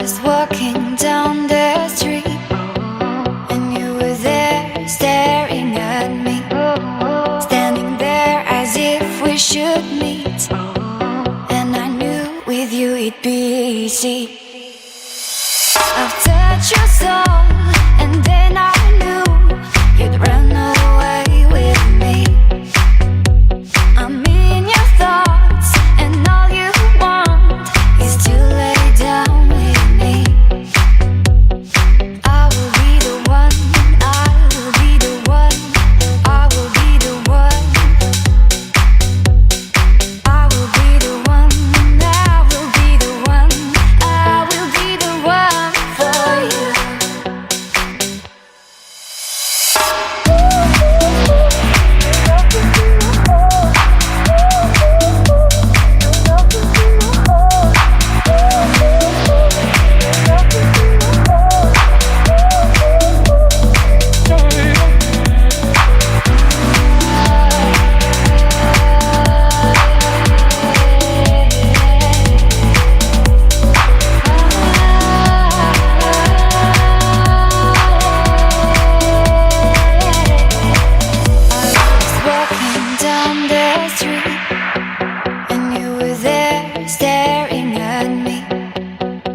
was walking down the street, and you were there staring at me, standing there as if we should meet. And I knew with you it'd be easy. I've touched your soul, and then I knew you'd run away with me. I'm in your thoughts, and all you want is to lay down with me. I will be the one, I will be the one, I will be the one. I will be the one, I will be the one, I will be the one for you. Walking down the street, and you were there staring at me,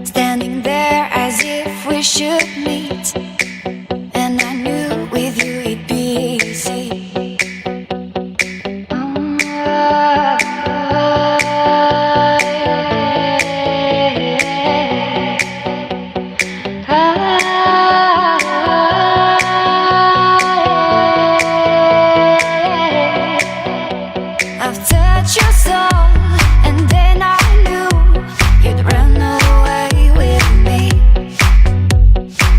standing there as if we should meet. And I knew with you it'd be easy. I've touched your soul, and then I knew you'd run away with me.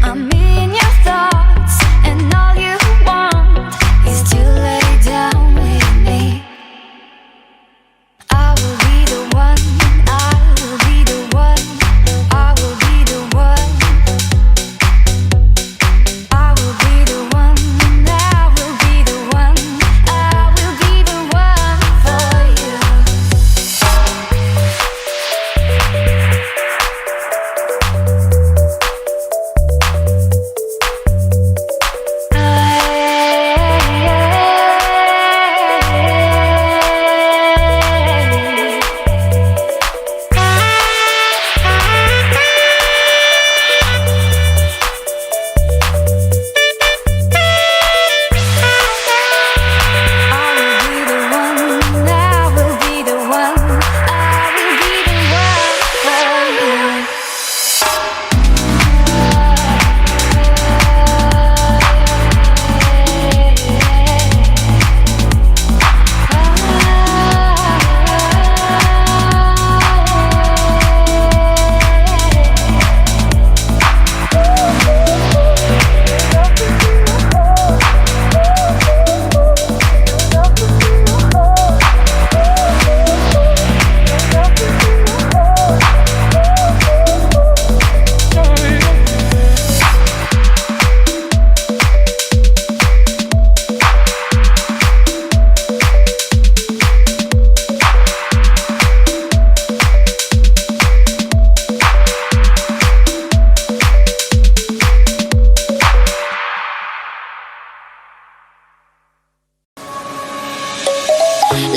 I'm in your thoughts, and all you want is to lay down with me. I will be the one, I will be the one, I will be the one. I will be the one, I will be the one, I will be the one for you.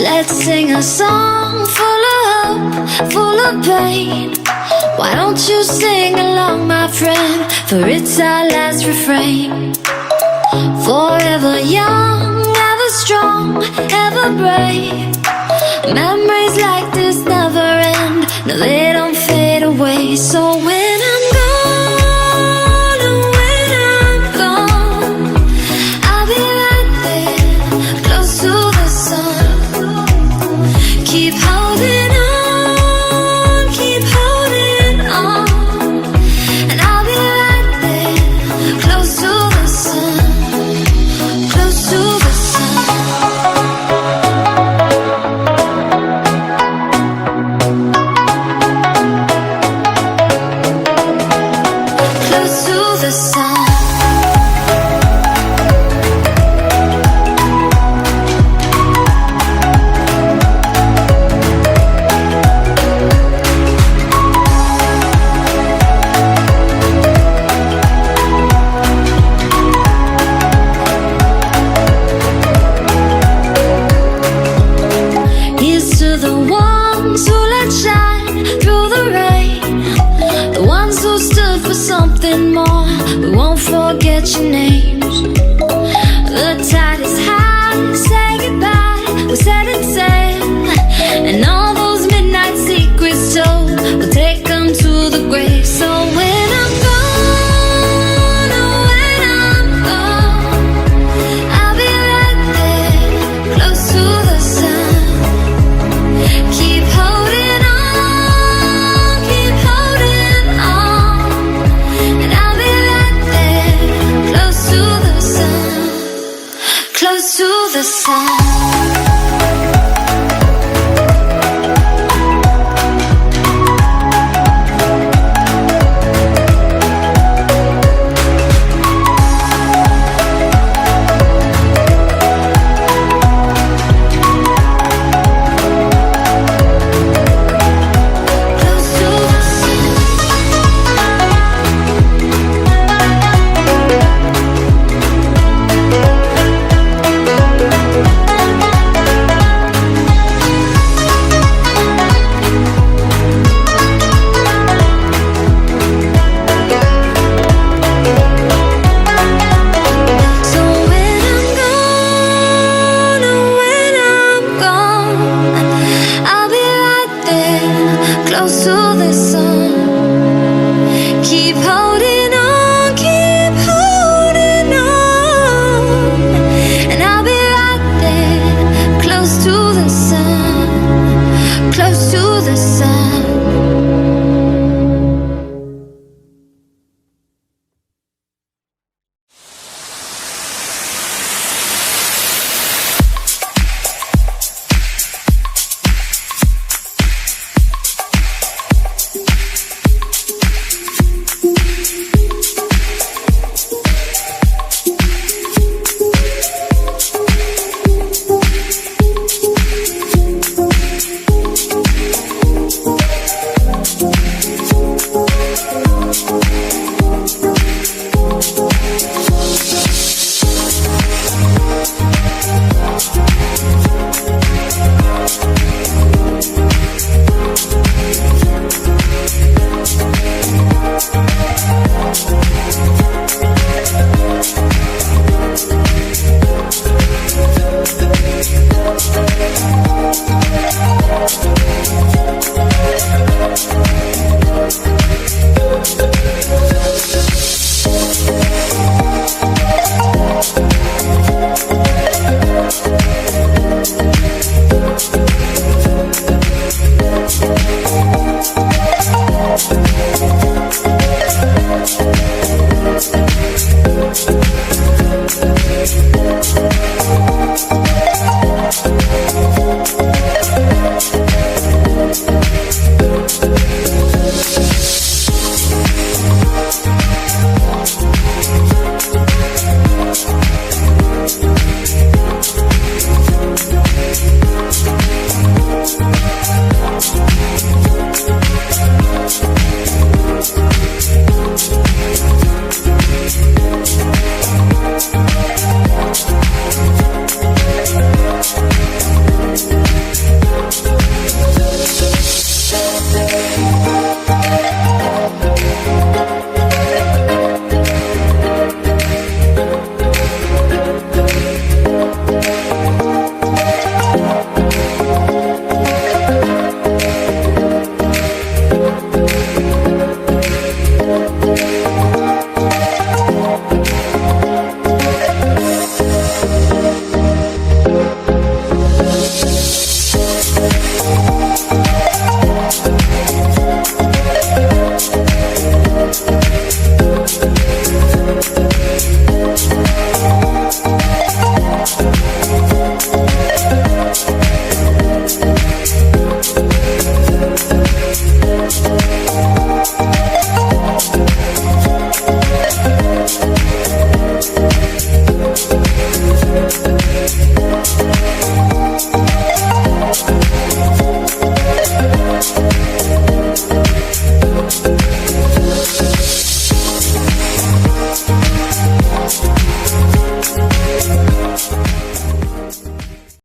Let's sing a song full of hope, full of pain. Why don't you sing along, my friend? For it's our last refrain. Forever young, ever strong, ever brave. Memories like this never end. No, they don't fade away. So when I'm gone, and when I'm gone, I'll be right there, close to the sun. Keep holding on, keep holding on, and I'll be right there, close to the sun, close to the sun. your names. The tide is high, say goodbye, we set it sail. And all those midnight secrets told, we'll take them to the grave. So when I'm gone, oh when I'm gone, I'll be right there, close to the sun. Keep holding on, keep holding on. And I'll be right there, close to the sun, close to the sun. Close to the sun. Keep holding on, keep holding on. And I'll be right there, close to the sun, close to the sun.